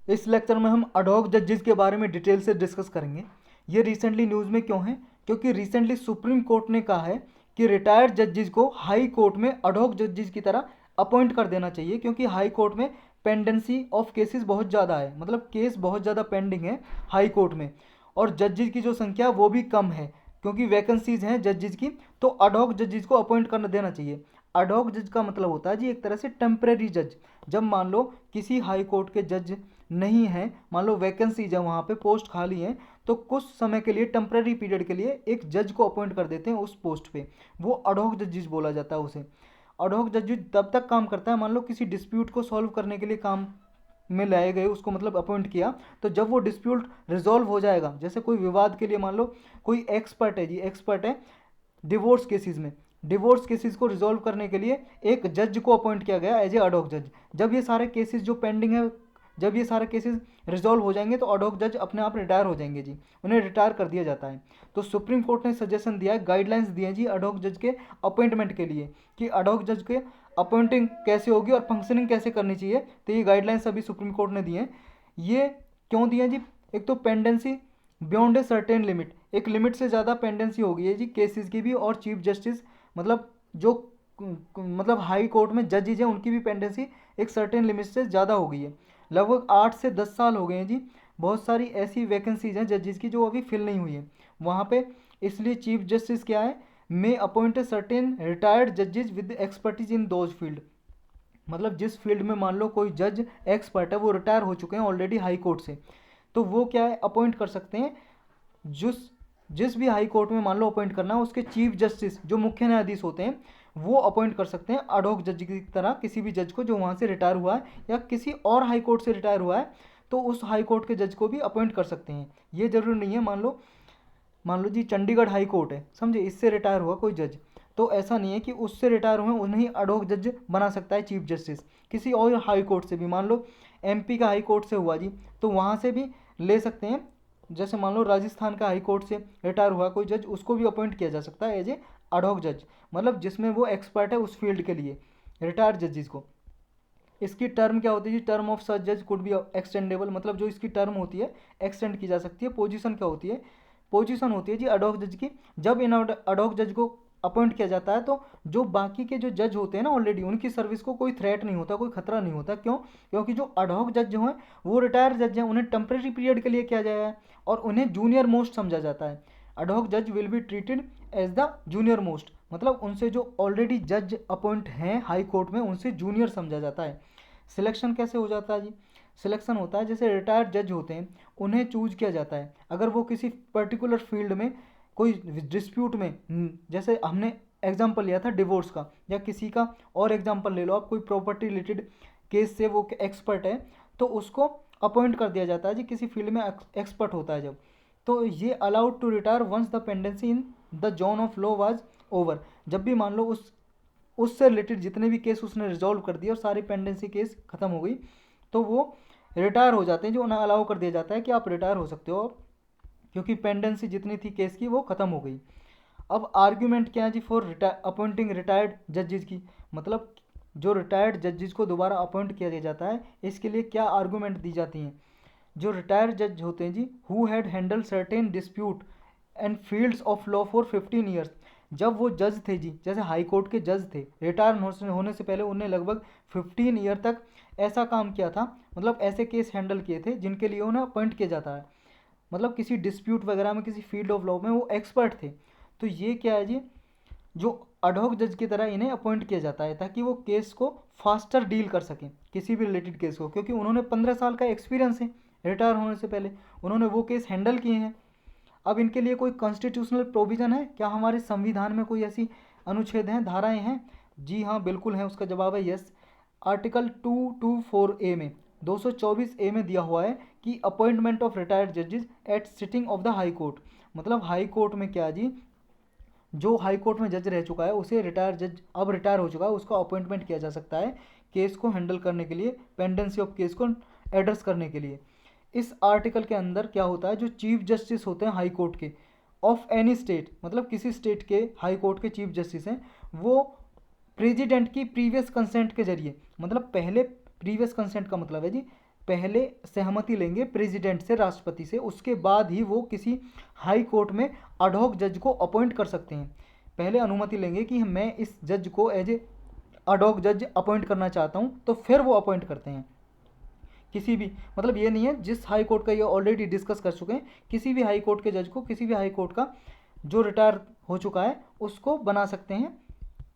इस लेक्चर में हम अडॉक जजेस के बारे में डिटेल से डिस्कस करेंगे। ये रिसेंटली न्यूज़ में क्यों है? क्योंकि रिसेंटली सुप्रीम कोर्ट ने कहा है कि रिटायर्ड जजेस को हाई कोर्ट में अडॉक जजेस की तरह अपॉइंट कर देना चाहिए, क्योंकि हाई कोर्ट में पेंडेंसी ऑफ केसेस बहुत ज़्यादा है, मतलब केस बहुत ज़्यादा पेंडिंग है हाई कोर्ट में, और जजेस की जो संख्या वो भी कम है क्योंकि वैकेंसीज हैं जजेस की। तो अडॉक जजेस को अपॉइंट कर देना चाहिए। अडॉक जज का मतलब होता है जी एक तरह से टेम्परेरी जज। जब मान लो किसी हाई कोर्ट के जज नहीं है, मान लो वैकेंसी जब वहाँ पे पोस्ट खाली है, तो कुछ समय के लिए टेम्परेरी पीरियड के लिए एक जज को अपॉइंट कर देते हैं उस पोस्ट पे। वो अडॉक जजेस बोला जाता है उसे। अडॉक जज तब तक काम करता है, मान लो किसी डिस्प्यूट को सॉल्व करने के लिए काम में लाए गए, उसको मतलब अपॉइंट किया, तो जब वो डिस्प्यूट रिजॉल्व हो जाएगा, जैसे कोई विवाद के लिए मान लो कोई एक्सपर्ट है जी, एक्सपर्ट है डिवोर्स केसेस में, डिवोर्स केसेस को रिजॉल्व करने के लिए एक जज को अपॉइंट किया गया एज ए अडॉक जज। जब ये सारे केसेस जो पेंडिंग है, जब ये सारे केसेस रिजॉल्व हो जाएंगे तो अडॉक जज अपने आप रिटायर हो जाएंगे जी, उन्हें रिटायर कर दिया जाता है। तो सुप्रीम कोर्ट ने सजेशन दिया है, गाइडलाइंस दिए हैं जी अडॉक जज के अपॉइंटमेंट के लिए, कि अडॉक जज के अपॉइंटिंग कैसे होगी और फंक्शनिंग कैसे करनी चाहिए। तो ये गाइडलाइंस अभी सुप्रीम कोर्ट ने दिए हैं। ये क्यों दिए हैं जी? एक तो pendency beyond a certain limit, एक लिमिट से ज़्यादा पेंडेंसी हो गई है जी केसेस की भी, और चीफ जस्टिस मतलब जो मतलब हाई कोर्ट में जजेज हैं उनकी भी पेंडेंसी एक सर्टेन लिमिट से ज़्यादा हो गई है। लगभग 8 से 10 साल हो गए हैं जी। बहुत सारी ऐसी वैकेंसीज हैं जजेस की जो अभी फिल नहीं हुई है वहाँ पे। इसलिए चीफ जस्टिस क्या है, may appoint a certain retired जजेज with expertise in those field. मतलब जिस फील्ड में मान लो कोई जज एक्सपर्ट है, वो रिटायर हो चुके हैं ऑलरेडी हाई कोर्ट से, तो वो क्या है अपॉइंट कर सकते हैं। जिस जिस भी हाई कोर्ट में मान लो अपॉइंट करना है, उसके चीफ जस्टिस जो मुख्य न्यायाधीश होते हैं वो अपॉइंट कर सकते हैं अडॉक जज की तरह किसी भी जज को जो वहाँ से रिटायर हुआ है या किसी और हाई कोर्ट से रिटायर हुआ है, तो उस हाई कोर्ट के जज को भी अपॉइंट कर सकते हैं। ये जरूरी नहीं है मान लो जी चंडीगढ़ हाई कोर्ट है, समझे, इससे रिटायर हुआ कोई जज, तो ऐसा नहीं है कि उससे रिटायर हुए उन्हें अडॉक जज बना सकता है चीफ जस्टिस। किसी और हाई कोर्ट से भी, मान लो एमपी का हाई कोर्ट से हुआ जी, तो वहाँ से भी ले सकते हैं। जैसे मान लो राजस्थान का हाई कोर्ट से रिटायर हुआ कोई जज, उसको भी अपॉइंट किया जा सकता है एज ए अडॉक जज, मतलब जिसमें वो एक्सपर्ट है उस फील्ड के लिए, रिटायर्ड जजेस को। इसकी टर्म क्या होती है जी? टर्म ऑफ सच जज कुड बी एक्सटेंडेबल, मतलब जो इसकी टर्म होती है एक्सटेंड की जा सकती है। पोजीशन क्या होती है? पोजीशन होती है जी अडॉक जज की। जब इन अडॉक जज को अपॉइंट किया जाता है तो जो बाकी के जो जज होते हैं ना ऑलरेडी, उनकी सर्विस को कोई थ्रेट नहीं होता, कोई खतरा नहीं होता। क्यों? क्योंकि जो अडॉक जज जो हैं वो रिटायर जज हैं, उन्हें टेम्परेरी पीरियड के लिए किया जाएगा और उन्हें जूनियर मोस्ट समझा जाता है। अडॉक जज will be treated as the junior most, मतलब उनसे जो ऑलरेडी जज अपॉइंट हैं हाई कोर्ट में उनसे जूनियर समझा जाता है। सिलेक्शन कैसे हो जाता है जी? सिलेक्शन होता है जैसे रिटायर्ड जज होते हैं उन्हें चूज किया जाता है अगर वो किसी पर्टिकुलर फील्ड में कोई डिस्प्यूट में, जैसे हमने एग्जांपल लिया था डिवोर्स का, या किसी का और एग्जांपल ले लो आप, कोई प्रॉपर्टी रिलेटेड केस से वो एक्सपर्ट है, तो उसको अपॉइंट कर दिया जाता है जी किसी फील्ड में एक्सपर्ट होता है जब। तो ये allowed to retire once the pendency in the zone of law was over. जब भी मान लो उससे रिलेटेड जितने भी केस उसने रिजॉल्व कर दिए और सारी पेंडेंसी केस खत्म हो गई, तो वो रिटायर हो जाते हैं, जो उन्हें अलाउ कर दिया जाता है कि आप रिटायर हो सकते हो, क्योंकि पेंडेंसी जितनी थी केस की वो खत्म हो गई। अब आर्ग्यूमेंट क्या है जी फॉर अपॉइंटिंग रिटायर्ड जजेस की, मतलब जो रिटायर्ड जजेस को दोबारा अपॉइंट किया जाता है इसके लिए क्या आर्गूमेंट दी जाती हैं। जो रिटायर्ड जज होते हैं जी, who had handle certain dispute and fields of law for 15 years. जब वो जज थे जी, जैसे हाई कोर्ट के जज थे, रिटायर होने से पहले उन्हें लगभग 15 ईयर तक ऐसा काम किया था, मतलब ऐसे केस हैंडल किए थे जिनके लिए उन्हें अपॉइंट किया जाता है, मतलब किसी डिस्प्यूट वगैरह में किसी फील्ड ऑफ लॉ में वो एक्सपर्ट थे। तो ये क्या है जी, जो अडॉक जज की तरह इन्हें अपॉइंट किया जाता है ताकि वो केस को फास्टर डील कर सकें, किसी भी रिलेटेड केस को, क्योंकि उन्होंने 15 साल का एक्सपीरियंस है रिटायर होने से पहले, उन्होंने वो केस हैंडल किए हैं। अब इनके लिए कोई कॉन्स्टिट्यूशनल प्रोविज़न है क्या? हमारे संविधान में कोई ऐसी अनुच्छेद हैं, धाराएं हैं? जी हाँ, बिल्कुल है। उसका जवाब है यस। आर्टिकल 224A में, 224A में दिया हुआ है कि अपॉइंटमेंट ऑफ रिटायर्ड जजेस at sitting of the high court, मतलब हाई कोर्ट में क्या जी, जो हाई कोर्ट में जज रह चुका है उसे रिटायर जज अब रिटायर हो चुका है उसका अपॉइंटमेंट किया जा सकता है केस को हैंडल करने के लिए, पेंडेंसी ऑफ केस को एड्रेस करने के लिए। इस आर्टिकल के अंदर क्या होता है, जो चीफ जस्टिस होते हैं हाई कोर्ट के ऑफ एनी स्टेट, मतलब किसी स्टेट के हाई कोर्ट के चीफ जस्टिस हैं, वो प्रेसिडेंट की प्रीवियस कंसेंट के जरिए, मतलब पहले प्रीवियस कंसेंट का मतलब है जी पहले सहमति लेंगे प्रेसिडेंट से, राष्ट्रपति से, उसके बाद ही वो किसी हाई कोर्ट में अडॉक जज को अपॉइंट कर सकते हैं। पहले अनुमति लेंगे कि मैं इस जज को एज ए अडॉक जज अपॉइंट करना चाहता हूँ, तो फिर वो अपॉइंट करते हैं। किसी भी, मतलब ये नहीं है जिस हाई कोर्ट का ये ऑलरेडी डिस्कस कर चुके हैं, किसी भी हाई कोर्ट के जज को, किसी भी हाई कोर्ट का जो रिटायर हो चुका है उसको बना सकते हैं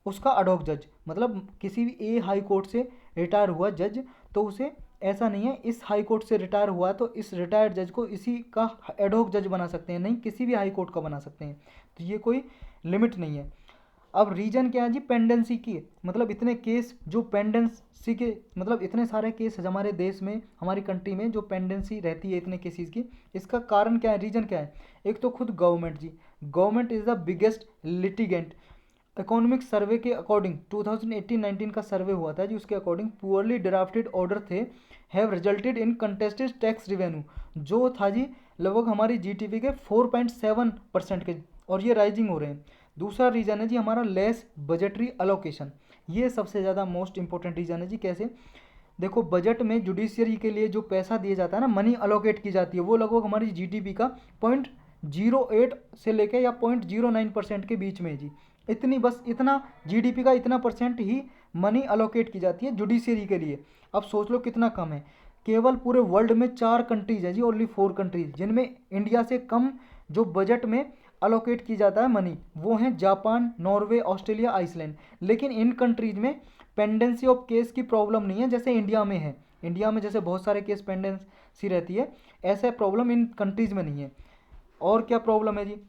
उसका अडॉक जज। मतलब किसी भी ए हाई कोर्ट से रिटायर हुआ जज, तो उसे ऐसा नहीं है इस हाई कोर्ट से रिटायर हुआ तो इस रिटायर्ड जज को इसी का एडॉक जज बना सकते हैं, नहीं, किसी भी हाई कोर्ट का बना सकते हैं। तो ये कोई लिमिट नहीं है। अब रीजन क्या है जी, पेंडेंसी की, मतलब इतने केस जो पेंडेंसी के, मतलब इतने सारे केस हमारे देश में, हमारी कंट्री में जो पेंडेंसी रहती है इतने केसेस की, इसका कारण क्या है, रीजन क्या है। एक तो खुद गवर्नमेंट जी, government is the biggest litigant. Economic survey के अकॉर्डिंग 2018-19 का सर्वे हुआ था जी, उसके अकॉर्डिंग पुअरली ड्राफ्टेड ऑर्डर थे have resulted in contested tax revenue, जो था जी लगभग हमारी जीडीपी के 4.7% के, और ये राइजिंग हो रहे हैं। दूसरा रीज़न है जी हमारा लेस बजटरी अलोकेशन, ये सबसे ज़्यादा मोस्ट इंपॉर्टेंट रीज़न है जी। कैसे, देखो बजट में जुडिशियरी के लिए जो पैसा दिया जाता है ना, मनी अलोकेट की जाती है, वो लगभग हमारी जीडीपी का 0.08 से लेके या 0.09% के बीच में है जी। इतनी, बस इतना जीडीपी का इतना परसेंट ही मनी अलोकेट की जाती है जुडिशियरी के लिए। अब सोच लो कितना कम है। केवल पूरे वर्ल्ड में 4 कंट्रीज हैं जी, ओनली 4 कंट्रीज, जिनमें इंडिया से कम जो बजट में अलोकेट की जाता है मनी, वो हैं जापान, नॉर्वे, ऑस्ट्रेलिया, आइसलैंड। लेकिन इन कंट्रीज में पेंडेंसी ऑफ केस की प्रॉब्लम नहीं है जैसे इंडिया में है। इंडिया में जैसे बहुत सारे केस पेंडेंसी रहती है, ऐसा प्रॉब्लम इन कंट्रीज में नहीं है। और क्या प्रॉब्लम है जी,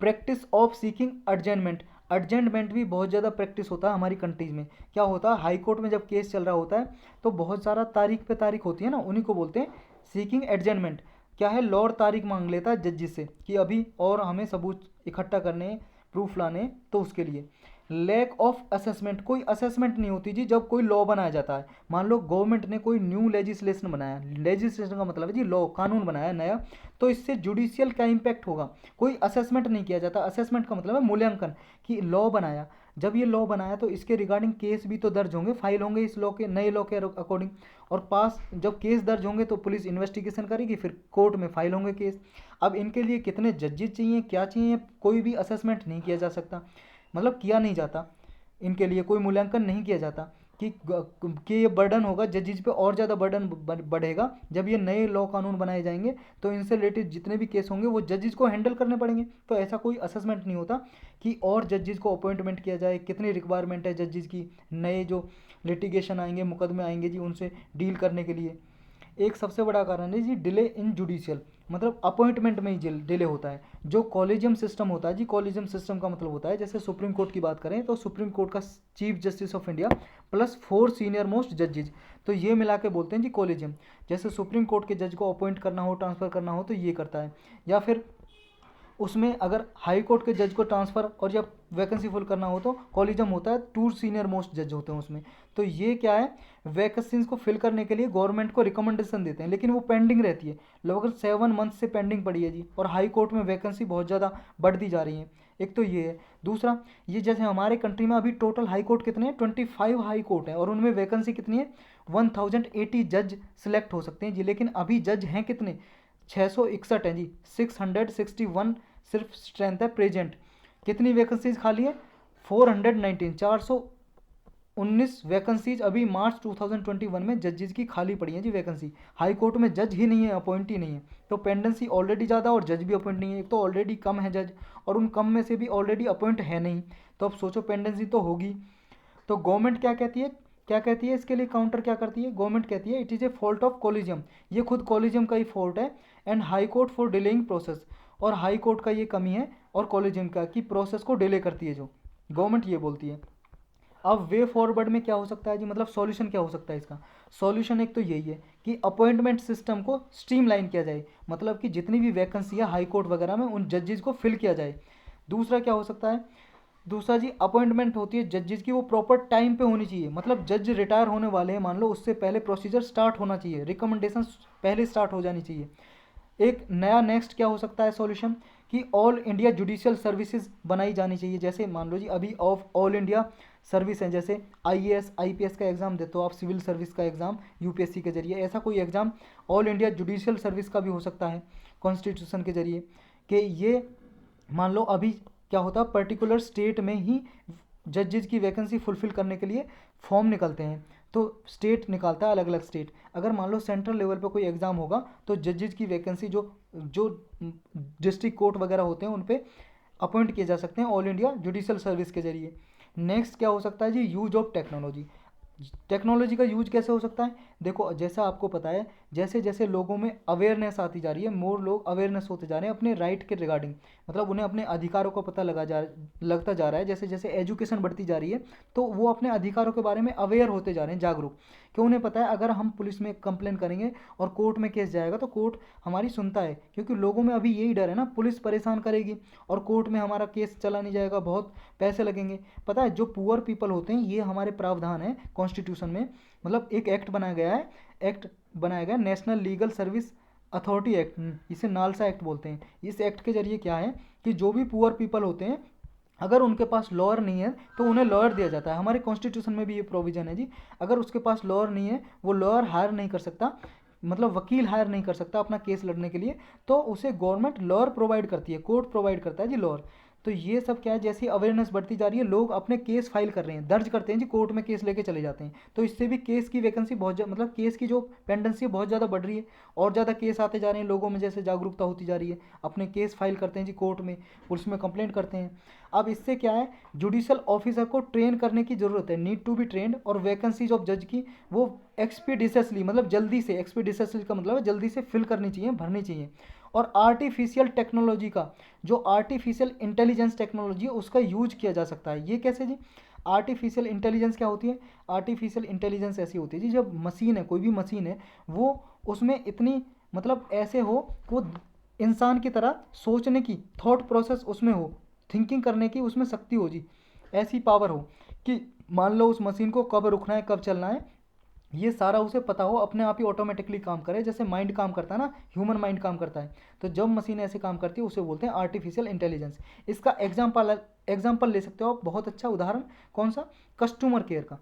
प्रैक्टिस ऑफ सीकिंग अर्जेंटमेंट, अर्जेंटमेंट भी बहुत ज़्यादा प्रैक्टिस होता है हमारी कंट्रीज में। क्या होता है, हाई कोर्ट में जब केस चल रहा होता है तो बहुत सारा तारीख पे तारीख होती है ना, उन्हीं को बोलते हैं सीकिंग एडजमेंट। क्या है, लॉर्ड तारीख मांग लेता है जजेस से कि अभी और हमें सबूत इकट्ठा करने, प्रूफ लाने, तो उसके लिए। लैक ऑफ असेसमेंट, कोई असेसमेंट नहीं होती जी जब कोई लॉ बनाया जाता है। मान लो गवर्नमेंट ने कोई न्यू लेजिस्लेशन बनाया, लेजिस्लेशन का मतलब है जी लॉ, कानून बनाया नया, तो इससे जुडिशियल क्या इम्पैक्ट होगा, कोई असेसमेंट नहीं किया जाता। असेसमेंट का मतलब है मूल्यांकन, कि लॉ बनाया, जब ये लॉ बनाया तो इसके रिगार्डिंग केस भी तो दर्ज होंगे, फाइल होंगे इस लॉ के, नए लॉ के अकॉर्डिंग, और पास जब केस दर्ज होंगे तो पुलिस इन्वेस्टिगेशन करेगी, फिर कोर्ट में फाइल होंगे केस। अब इनके लिए कितने जजेस चाहिए, क्या चाहिए, कोई भी असेसमेंट नहीं किया जा सकता, मतलब किया नहीं जाता, इनके लिए कोई मूल्यांकन नहीं किया जाता कि ये बर्डन होगा जजेस पे, और ज़्यादा बर्डन बढ़ेगा जब ये नए लॉ कानून बनाए जाएंगे, तो इनसे रिलेटेड जितने भी केस होंगे वो जजेस को हैंडल करने पड़ेंगे। तो ऐसा कोई असेसमेंट नहीं होता कि और जजेस को अपॉइंटमेंट किया जाए, कितनी रिक्वायरमेंट है जजेस की, नए जो लिटिगेशन आएंगे, मुकदमे आएंगे जी, उनसे डील करने के लिए। एक सबसे बड़ा कारण है जी डिले इन जुडिशियल, मतलब अपॉइंटमेंट में ही डिले होता है। जो कॉलेजियम सिस्टम होता है जी, कॉलेजियम सिस्टम का मतलब होता है, जैसे सुप्रीम कोर्ट की बात करें तो सुप्रीम कोर्ट का chief justice of India plus 4 senior most जजेज, तो ये मिला के बोलते हैं जी कॉलेजियम। जैसे सुप्रीम कोर्ट के जज को अपॉइंट करना हो, ट्रांसफ़र करना हो, तो ये करता है। या फिर उसमें अगर हाई कोर्ट के जज को ट्रांसफ़र और या वैकेंसी फुल करना हो तो कॉलेजियम होता है, 2 सीनियर मोस्ट जज होते हैं उसमें। तो ये क्या है, वैकेंसीज को फिल करने के लिए गवर्नमेंट को रिकमेंडेशन देते हैं, लेकिन वो पेंडिंग रहती है, लगभग 7 मंथ से पेंडिंग पड़ी है जी, और हाई कोर्ट में वैकेंसी बहुत ज़्यादा बढ़ती जा रही है। एक तो ये है। दूसरा, ये जैसे हमारे कंट्री में अभी टोटल हाई कोर्ट कितने हैं, 25 हाई कोर्ट है, और उनमें वैकेंसी कितनी है, 1080 जज सिलेक्ट हो सकते हैं जी, लेकिन अभी जज हैं कितने, 661 हैं जी, 661 सिर्फ स्ट्रेंथ है प्रेजेंट। कितनी वैकेंसीज खाली है, 419, 419 वैकेंसीज अभी मार्च 2021 में जजेस की खाली पड़ी हैं जी वैकेंसी। हाई कोर्ट में जज ही नहीं है, अपॉइंट ही नहीं है, तो पेंडेंसी ऑलरेडी ज़्यादा और जज भी अपॉइंट नहीं है। एक तो ऑलरेडी कम है जज, और उन कम में से भी ऑलरेडी अपॉइंट है नहीं, तो अब सोचो पेंडेंसी तो होगी। तो गवर्नमेंट क्या कहती है, क्या कहती है इसके लिए, काउंटर क्या करती है, गवर्नमेंट कहती है it is a fault of collegium, ये खुद कॉलेजियम का ही फॉल्ट है, and high court for delaying process, और हाई कोर्ट का ये कमी है और कॉलेजियम का कि प्रोसेस को डिले करती है, जो गवर्नमेंट ये बोलती है। अब वे फॉरवर्ड में क्या हो सकता है जी, मतलब सॉल्यूशन क्या हो सकता है इसका, सॉल्यूशन एक तो यही है कि अपॉइंटमेंट सिस्टम को स्ट्रीमलाइन किया जाए, मतलब कि जितनी भी वैकेंसी है हाई कोर्ट वगैरह में उन जजेस को फिल किया जाए। दूसरा क्या हो सकता है, दूसरा जी अपॉइंटमेंट होती है जजेस की, वो प्रॉपर टाइम पे होनी चाहिए, मतलब जज रिटायर होने वाले हैं मान लो, उससे पहले प्रोसीजर स्टार्ट होना चाहिए, रिकमेंडेशन पहले स्टार्ट हो जानी चाहिए। एक नया नेक्स्ट क्या हो सकता है सॉल्यूशन, कि ऑल इंडिया जुडिशियल सर्विसेज बनाई जानी चाहिए। जैसे मान लो जी अभी ऑफ ऑल इंडिया सर्विस हैं, जैसे आईएएस आईपीएस का एग्ज़ाम देते हो आप, सिविल सर्विस का एग्ज़ाम यूपीएससी के जरिए, ऐसा कोई exam all India judicial service का भी हो सकता है कॉन्स्टिट्यूशन के जरिए। कि ये मान लो अभी क्या होता है, पर्टिकुलर स्टेट में ही जजेज की वैकेंसी फुलफिल करने के लिए फॉर्म निकलते हैं, तो स्टेट निकालता है अलग अलग स्टेट। अगर मान लो सेंट्रल लेवल पे कोई एग्ज़ाम होगा तो जजेज की वैकेंसी जो जो डिस्ट्रिक्ट कोर्ट वगैरह होते हैं उन पे अपॉइंट किए जा सकते हैं ऑल इंडिया जुडिशियल सर्विस के जरिए। नेक्स्ट क्या हो सकता है जी, यूज ऑफ टेक्नोलॉजी। टेक्नोलॉजी का यूज कैसे हो सकता है, देखो जैसा आपको पता है, जैसे जैसे लोगों में अवेयरनेस आती जा रही है, मोर लोग अवेयरनेस होते जा रहे हैं अपने राइट के रिगार्डिंग, मतलब उन्हें अपने अधिकारों का पता लगता जा रहा है। जैसे जैसे एजुकेशन बढ़ती जा रही है तो वो अपने अधिकारों के बारे में अवेयर होते जा रहे हैं, जागरूक, कि उन्हें पता है अगर हम पुलिस में कंप्लेन करेंगे और कोर्ट में केस जाएगा तो कोर्ट हमारी सुनता है। क्योंकि लोगों में अभी यही डर है ना, पुलिस परेशान करेगी और कोर्ट में हमारा केस चला नहीं जाएगा, बहुत पैसे लगेंगे। पता है जो पुअर पीपल होते हैं, ये हमारे प्रावधान है कॉन्स्टिट्यूशन में, मतलब एक एक्ट बनाया गया है, एक्ट बनाया गया national legal service authority act, इसे नालसा एक्ट बोलते हैं। इस एक्ट के जरिए क्या है कि जो भी पुअर पीपल होते हैं, अगर उनके पास लॉयर नहीं है तो उन्हें लॉयर दिया जाता है। हमारे कॉन्स्टिट्यूशन में भी ये प्रोविजन है जी। अगर उसके पास लॉयर नहीं है, वो लॉयर हायर नहीं कर सकता, मतलब वकील हायर नहीं कर सकता अपना केस लड़ने के लिए, तो उसे गवर्नमेंट लॉयर प्रोवाइड करती है, कोर्ट प्रोवाइड करता है जी लॉयर। तो ये सब क्या है, जैसी अवेयरनेस बढ़ती जा रही है, लोग अपने केस फाइल कर रहे हैं, दर्ज करते हैं जी, कोर्ट में केस लेके चले जाते हैं। तो इससे भी केस की वैकेंसी बहुत मतलब केस की जो पेंडेंसी है बहुत ज़्यादा बढ़ रही है, और ज़्यादा केस आते जा रहे हैं, लोगों में जैसे जागरूकता होती जा रही है, अपने केस फाइल करते हैं जी कोर्ट में, पुलिस में कंप्लेंट करते हैं। अब इससे क्या है, जुडिशियल ऑफिसर को ट्रेन करने की ज़रूरत है, नीड टू बी ट्रेंड, और वैकेंसीज ऑफ जज की वो एक्सपीडिशसली, मतलब जल्दी से, एक्सपीडिशसली का मतलब है जल्दी से फिल करनी चाहिए, भरनी चाहिए। और आर्टिफिशियल टेक्नोलॉजी का, जो आर्टिफिशियल इंटेलिजेंस टेक्नोलॉजी है उसका यूज किया जा सकता है। ये कैसे जी, आर्टिफिशियल इंटेलिजेंस क्या होती है, आर्टिफिशियल इंटेलिजेंस ऐसी होती है जी, जब मशीन है, कोई भी मशीन है, वो उसमें इतनी मतलब ऐसे हो, वो इंसान की तरह सोचने की, थॉट प्रोसेस उसमें हो, थिंकिंग करने की उसमें शक्ति हो जी, ऐसी पावर हो कि मान लो उस मशीन को कब रुकना है, कब चलना है, ये सारा उसे पता हो, अपने आप ही ऑटोमेटिकली काम करे, जैसे माइंड काम करता है ना, ह्यूमन माइंड काम करता है। तो जब मशीन ऐसे काम करती है उसे बोलते हैं आर्टिफिशियल इंटेलिजेंस। इसका एग्जाम्पल ले सकते हो आप, बहुत अच्छा उदाहरण, कौन सा, कस्टमर केयर का।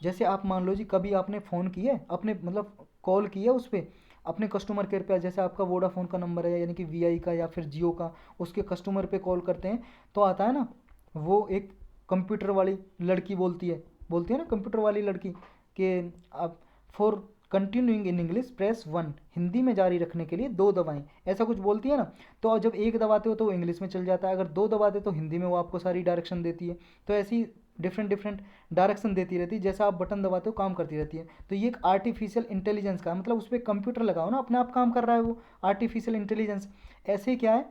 जैसे आप मान लो जी, कभी आपने फ़ोन किया है अपने, मतलब कॉल की है उस पर, अपने कस्टमर केयर पे, जैसे आपका वोडाफोन का नंबर है, यानी कि वीआई का या फिर जियो का, उसके कस्टमर पे कॉल करते हैं तो आता है ना, वो एक कंप्यूटर वाली लड़की बोलती है ना, कंप्यूटर वाली लड़की, कि आप for continuing in English press 1, Hindi में जारी रखने के लिए 2 दबाएं, ऐसा कुछ बोलती है ना। तो जब एक दबाते हो तो वो इंग्लिश में चल जाता है, अगर 2 दबाते तो हिंदी में वो आपको सारी डायरेक्शन देती है। तो ऐसी डिफरेंट डिफरेंट डायरेक्शन देती रहती है, जैसा आप बटन दबाते हो काम करती रहती है। तो ये एक आर्टिफिशियल इंटेलिजेंस का, मतलब उस पर कंप्यूटर लगाओ ना, अपने आप काम कर रहा है वो आर्टिफिशियल इंटेलिजेंस। ऐसे क्या है,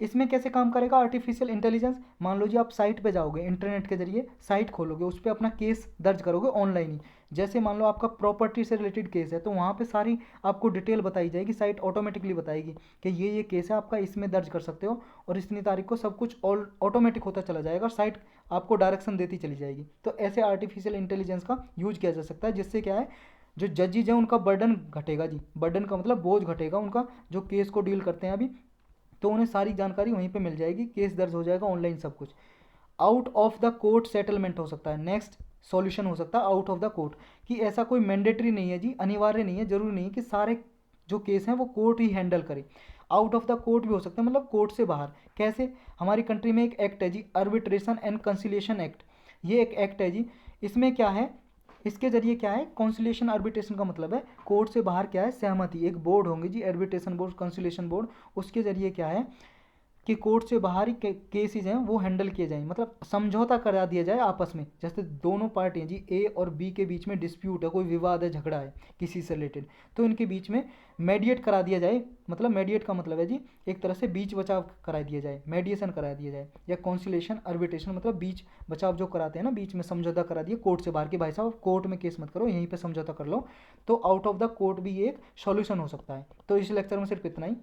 इसमें कैसे काम करेगा आर्टिफिशियल इंटेलिजेंस, मान लो जी आप साइट पे जाओगे, इंटरनेट के जरिए साइट खोलोगे, उस पर अपना केस दर्ज करोगे ऑनलाइन ही। जैसे मान लो आपका प्रॉपर्टी से रिलेटेड केस है, तो वहाँ पे सारी आपको डिटेल बताई जाएगी, साइट ऑटोमेटिकली बताएगी कि ये केस है आपका, इसमें दर्ज कर सकते हो, और इतनी तारीख को सब कुछ ऑटोमेटिक होता चला जाएगा, साइट आपको डायरेक्शन देती चली जाएगी। तो ऐसे आर्टिफिशियल इंटेलिजेंस का यूज किया जा सकता है, जिससे क्या है, जो जजेज हैं उनका बर्डन घटेगा जी, बर्डन का मतलब बोझ घटेगा उनका, जो केस को डील करते हैं अभी, तो उन्हें सारी जानकारी वहीं पे मिल जाएगी, केस दर्ज हो जाएगा ऑनलाइन सब कुछ। Out of the court settlement हो सकता है, नेक्स्ट सॉल्यूशन हो सकता है आउट ऑफ द कोर्ट, कि ऐसा कोई मैंडेटरी नहीं है जी, अनिवार्य नहीं है, जरूरी नहीं है कि सारे जो केस हैं वो कोर्ट ही हैंडल करे। आउट ऑफ द कोर्ट भी हो सकता है, मतलब कोर्ट से बाहर। कैसे, हमारी कंट्री में एक एक्ट है जी, आर्बिट्रेशन एंड कंसिलिएशन एक्ट, ये एक एक्ट है जी। इसमें क्या है, इसके जरिए क्या है, कॉन्सिलेशन आर्बिट्रेशन का मतलब है कोर्ट से बाहर क्या है, सहमति, एक बोर्ड होंगे जी, आर्बिट्रेशन बोर्ड, कंसिलेशन बोर्ड, उसके जरिए क्या है कि कोर्ट से बाहर ही केसेज हैं वो हैंडल किए जाएं, मतलब समझौता करा दिया जाए आपस में। जैसे दोनों पार्टी हैं जी, ए और बी के बीच में डिस्प्यूट है, कोई विवाद है, झगड़ा है किसी से रिलेटेड, तो इनके बीच में मेडिएट करा दिया जाए, मतलब मेडिएट का मतलब है जी एक तरह से बीच बचाव करा दिया जाए, मेडिएशन करा दिया जाए, या कॉन्सिलेशन आर्बिट्रेशन मतलब बीच बचाव जो कराते हैं ना, बीच में समझौता करा दिया कोर्ट से बाहर, कि भाई साहब कोर्ट में केस मत करो, यहीं पर समझौता कर लो। तो आउट ऑफ द कोर्ट भी एक सॉल्यूशन हो सकता है। तो इस लेक्चर में सिर्फ इतना ही।